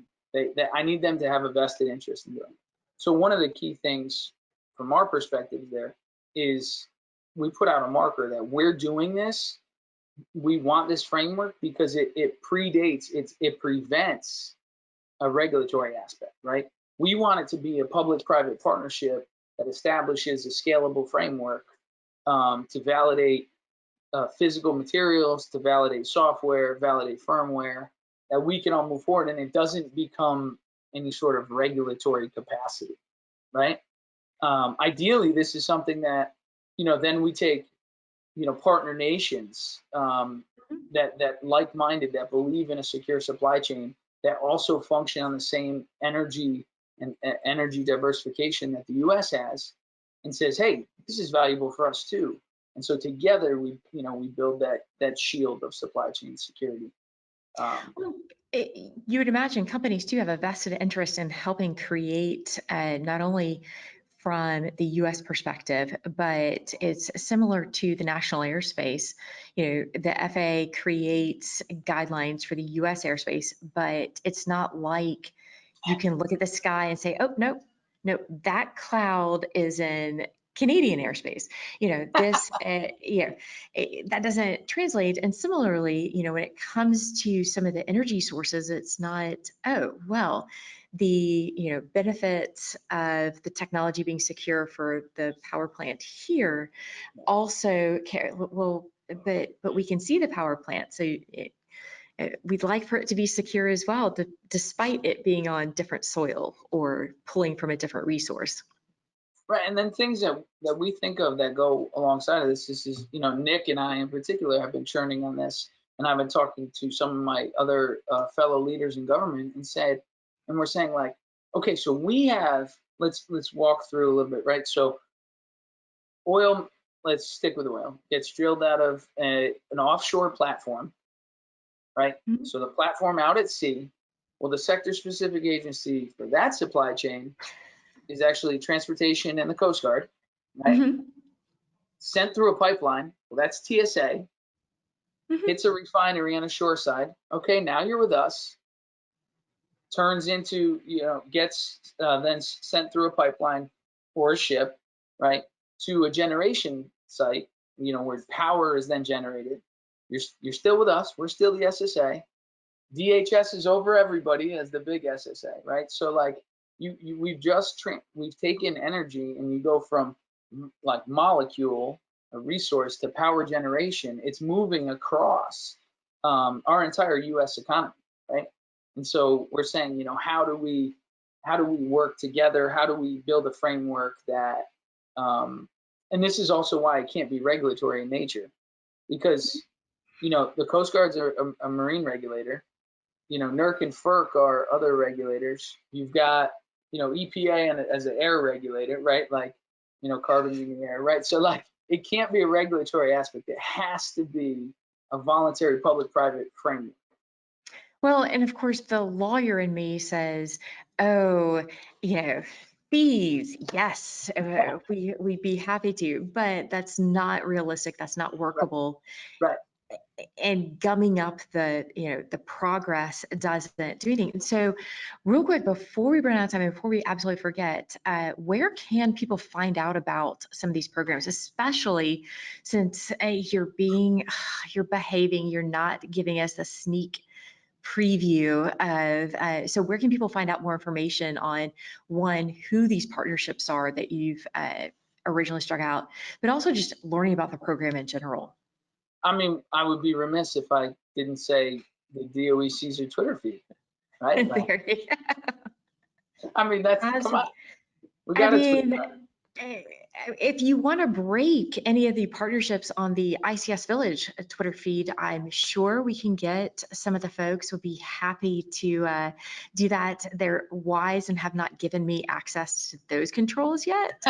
I need them to have a vested interest in doing it. So one of the key things from our perspective there is we put out a marker that we're doing this we want this framework because it predates, it prevents a regulatory aspect, right? We want it to be a public-private partnership that establishes a scalable framework to validate physical materials, to validate software, validate firmware, that we can all move forward, and it doesn't become any sort of regulatory capacity, right? Ideally, this is something that, then we take, partner nations that like-minded, that believe in a secure supply chain, that also function on the same energy and energy diversification that the U.S. has, and says, hey, this is valuable for us too. And so together we build that shield of supply chain security. Well, you would imagine companies too have a vested interest in helping create not only from the U.S. perspective, but it's similar to the national airspace. The FAA creates guidelines for the U.S. airspace, but it's not like you can look at the sky and say, oh, no, that cloud is in Canadian airspace. This, that doesn't translate. And similarly, when it comes to some of the energy sources, it's not, oh, well, the benefits of the technology being secure for the power plant here also but we can see the power plant, so we'd like for it to be secure as well, despite it being on different soil or pulling from a different resource. Right, and then things that we think of that go alongside of this is Nick and I in particular have been churning on this, and I've been talking to some of my other fellow leaders in government, and we're saying, like, okay, so we have, let's walk through a little bit, right? So oil, let's stick with oil, gets drilled out of an offshore platform, right? Mm-hmm. So the platform out at sea, well, the sector specific agency for that supply chain is actually transportation and the Coast Guard, right? Mm-hmm. Sent through a pipeline, well, that's TSA, Mm-hmm. hits a refinery on a shore side. Okay, now you're with us. Turns into, gets then sent through a pipeline or a ship, right, to a generation site, where power is then generated. You're still with us. We're still the SSA. DHS is over everybody as the big SSA, right? So like we've taken energy, and you go from like molecule, a resource, to power generation. It's moving across our entire U.S. economy, right? And so we're saying, how do we work together? How do we build a framework that, and this is also why it can't be regulatory in nature, because, the Coast Guard's a marine regulator. NERC and FERC are other regulators. You've got, EPA as an air regulator, right? Like, carbon in the air, right? So like, it can't be a regulatory aspect. It has to be a voluntary public-private framework. Well, and of course, the lawyer in me says, oh, fees, yes, we'd be happy to, but that's not realistic. That's not workable. Right. And gumming up the progress doesn't do anything. And so real quick, before we run out of time and before we absolutely forget, where can people find out about some of these programs, especially since you're behaving, you're not giving us a sneak preview of, so where can people find out more information on, one, who these partnerships are that you've originally struck out, but also just learning about the program in general? I mean, I would be remiss if I didn't say the DOE Caesar Twitter feed, right? Like, There you go. I mean, come on, we got to tweet that. If you want to break any of the partnerships on the ICS Village Twitter feed, I'm sure we can get some of the folks would be happy to do that. They're wise and have not given me access to those controls yet.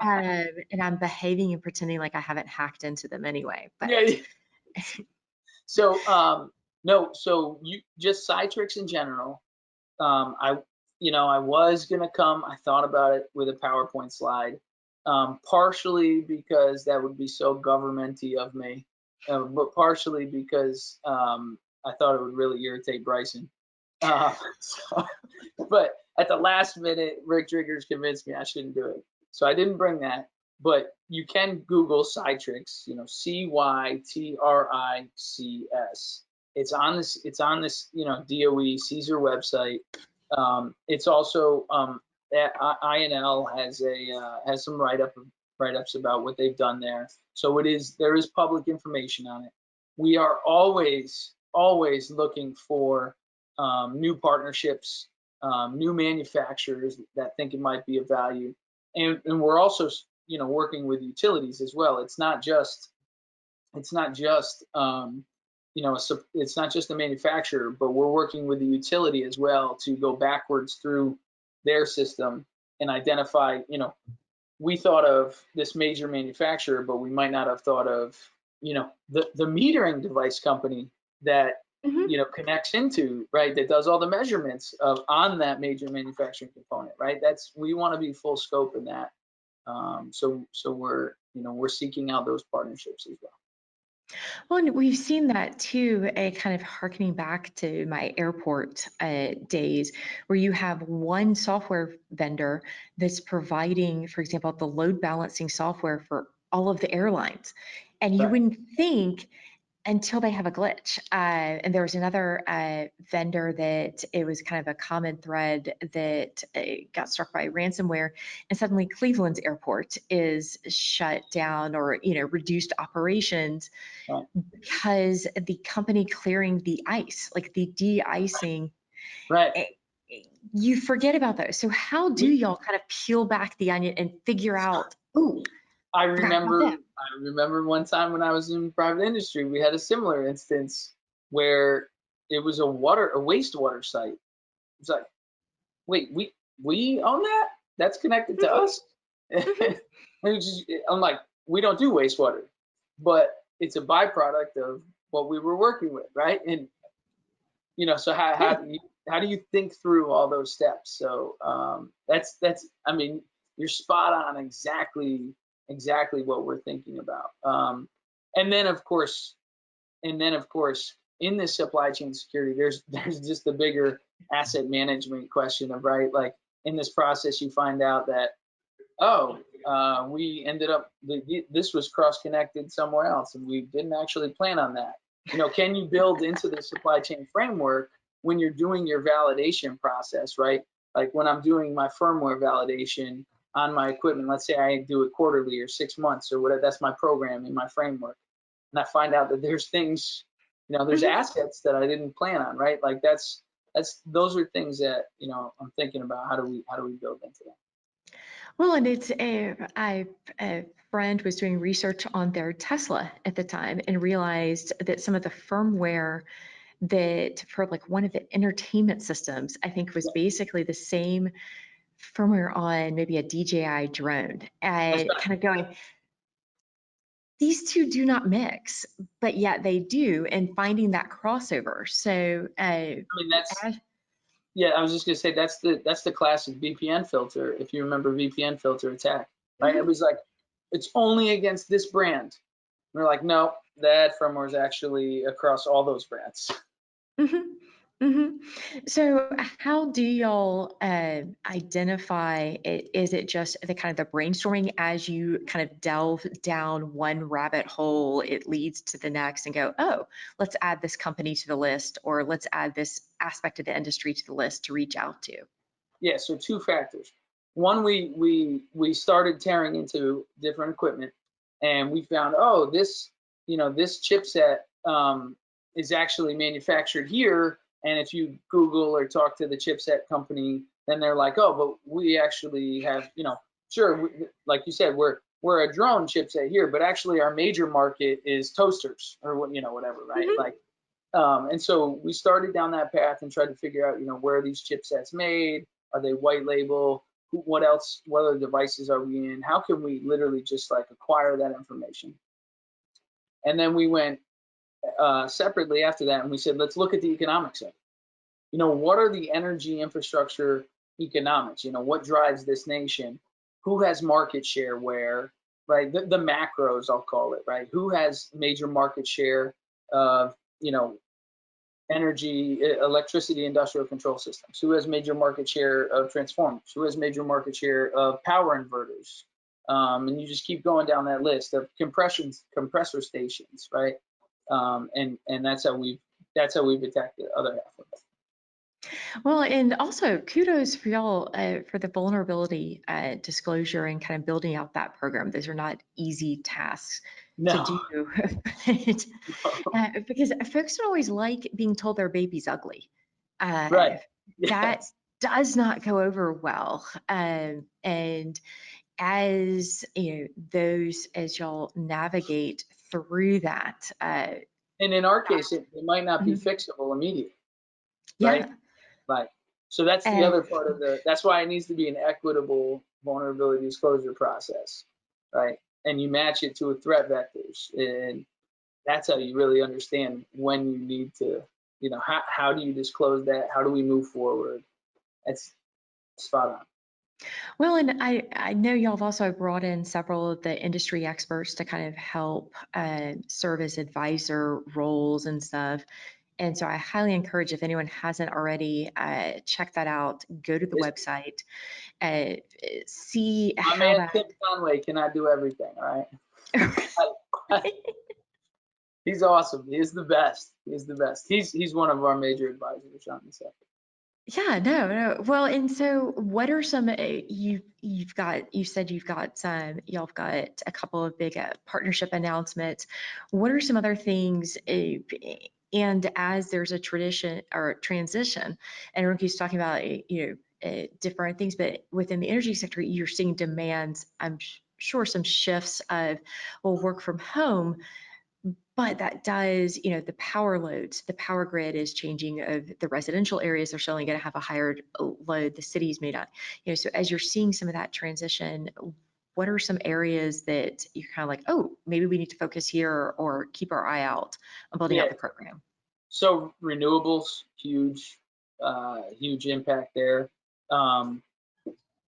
And I'm behaving and pretending like I haven't hacked into them anyway. But yeah. So no, so you just Citrix in general. I was gonna come. I thought about it with a PowerPoint slide, partially because that would be so governmenty of me, but partially because I thought it would really irritate Bryson. But at the last minute, Rick Driggers convinced me I shouldn't do it, so I didn't bring that. but you can Google Citrix, you know, CYTRICS. It's on this, you know, DOE Caesar website. It's also that INL has some write-ups about what they've done there. So there is public information on it. We are always looking for new partnerships, new manufacturers that think it might be of value, and we're also, you know, working with utilities as well. It's not just you know, it's not just the manufacturer, but we're working with the utility as well to go backwards through their system and identify, you know, we thought of this major manufacturer, but we might not have thought of, you know, the metering device company that, you know, connects into, right, that does all the measurements on that major manufacturing component, right? We want to be full scope in that. So we're, you know, we're seeking out those partnerships as well. Well, and we've seen that too, kind of harkening back to my airport days, where you have one software vendor that's providing, for example, the load balancing software for all of the airlines. And you Right. wouldn't think until they have a glitch. And there was another vendor that it was kind of a common thread that got struck by ransomware, and suddenly Cleveland's airport is shut down or, you know, reduced operations Right. because the company clearing the ice, like the de-icing, Right. you forget about those. So how do y'all kind of peel back the onion and figure out, ooh, I remember one time when I was in private industry, we had a similar instance where it was a wastewater site. It's like, wait, we own that? That's connected to us? I'm like, we don't do wastewater, but it's a byproduct of what we were working with, right? And you know, so how do you think through all those steps? So that's I mean, you're spot on, exactly what we're thinking about. And then of course, in this supply chain security, there's just the bigger asset management question of, right, like in this process you find out that, oh, we ended up, this was cross-connected somewhere else and we didn't actually plan on that. You know, can you build into the supply chain framework when you're doing your validation process, right? Like when I'm doing my firmware validation on my equipment, let's say I do it quarterly or 6 months or whatever, that's my program in my framework. And I find out that there's things, you know, there's assets that I didn't plan on, right? Like those are things that, you know, I'm thinking about, how do we build into that? Well, and it's a friend was doing research on their Tesla at the time and realized that some of the firmware that for like one of the entertainment systems, I think was basically the same firmware on maybe a DJI drone, and kind of going, these two do not mix, but yet they do, and finding that crossover. So, I mean, yeah, I was just gonna say that's the classic VPN filter. If you remember VPN filter attack, right? It was like, it's only against this brand. And we're like, no, that firmware is actually across all those brands. So how do y'all identify it? Is it just the kind of the brainstorming as you kind of delve down one rabbit hole, it leads to the next and go, oh, let's add this company to the list, or let's add this aspect of the industry to the list to reach out to? Yeah, so two factors. One, we started tearing into different equipment, and we found, oh, this chipset is actually manufactured here. And if you Google or talk to the chipset company, then they're like, oh, but we actually have, you know, sure, like you said, we're a drone chipset here, but actually our major market is toasters or what, you know, whatever, right? Like, and so we started down that path and tried to figure out, you know, where are these chipsets made? Are they white label? What else? What other devices are we in? How can we literally just like acquire that information? And then we went separately after that, and we said, let's look at the economics of it. You know, what are the energy infrastructure economics? You know, what drives this nation? Who has market share where, right? The macros, I'll call it, right? Who has major market share of, you know, energy, electricity, industrial control systems? Who has major market share of transformers? Who has major market share of power inverters? And you just keep going down that list of compressor stations, right? And that's how we've attacked the other half of it. Well, and also kudos for y'all for the vulnerability disclosure and kind of building out that program. Those are not easy tasks to No, do, because folks don't always like being told their baby's ugly. right. That Yes. does not go over well. And as as y'all navigate through that, And in our case, it might not be mhm, fixable immediately, right? yeah. Like, so that's the Uh, other part of that's why it needs to be an equitable vulnerability disclosure process, right? And you match it to a threat vectors, and that's how you really understand when you need to, how do you disclose that? How do we move forward? That's spot on. Well, and I know y'all have also brought in several of the industry experts to kind of help serve as advisor roles and stuff. And so I highly encourage, if anyone hasn't already, check that out. Go to the It's, website, see my how man that. Tim Conway cannot do everything, all right? He's awesome. He is the best. He's the best. He's one of our major advisors on this effort. Yeah, no. Well, and so what are some you said you've got some y'all have got a couple of big partnership announcements. What are some other things and as there's a tradition or transition, and Rinky's talking about different things, but within the energy sector you're seeing demands, I'm sure some shifts of work from home. But that does, the power loads, the power grid is changing. Of the residential areas are certainly going to have a higher load. The cities may not. So as you're seeing some of that transition, what are some areas that you're kind of like, oh, maybe we need to focus here or keep our eye out on building out Yeah. the program? So renewables, huge impact there. The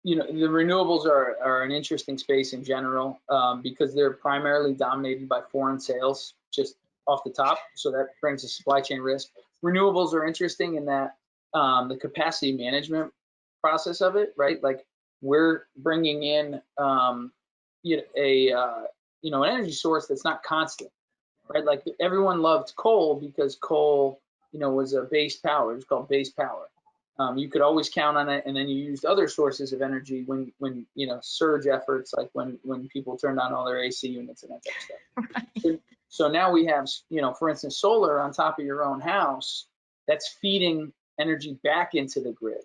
renewables are an interesting space in general, because they're primarily dominated by foreign sales, just off the top. So that brings a supply chain risk. Renewables are interesting in that the capacity management process of it, right? Like, we're bringing in an energy source that's not constant, right? Like, everyone loved coal because coal, was a base power. It's called base power. You could always count on it, and then you used other sources of energy when surge efforts, like when people turned on all their AC units and that type of stuff. Right. So now we have, for instance, solar on top of your own house that's feeding energy back into the grid.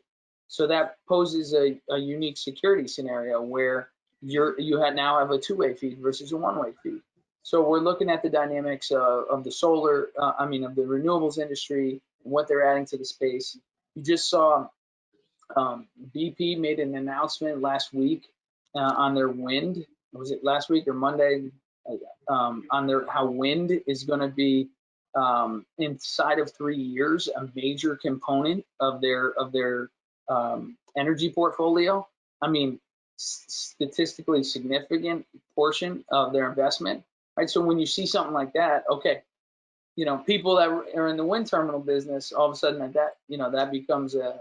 So that poses a unique security scenario where now have a two-way feed versus a one-way feed. So we're looking at the dynamics of the solar, of the renewables industry and what they're adding to the space. You just saw BP made an announcement last week on their wind. Was it last week or Monday? On how wind is going to be inside of 3 years a major component of their energy portfolio. Statistically significant portion of their investment. Right. So when you see something like that, okay, people that are in the wind terminal business, all of a sudden that becomes a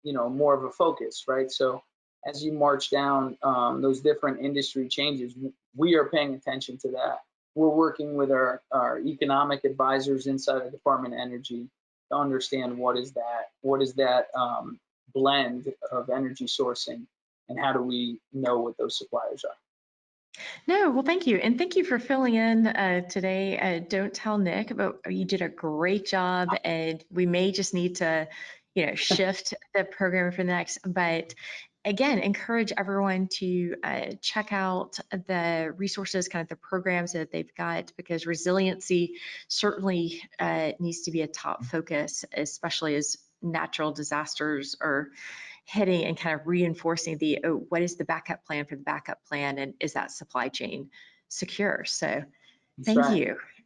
more of a focus, right? So as you march down those different industry changes, we are paying attention to that. We're working with our economic advisors inside the Department of Energy to understand what is that blend of energy sourcing, and how do we know what those suppliers are. No, well, thank you. And thank you for filling in today. Don't tell Nick, but you did a great job. And we may just need to, shift the program for the next. But again, encourage everyone to check out the resources, kind of the programs that they've got, because resiliency certainly needs to be a top focus, especially as natural disasters are hitting, and kind of reinforcing what is the backup plan for the backup plan, and is that supply chain secure? So That's thank right. you.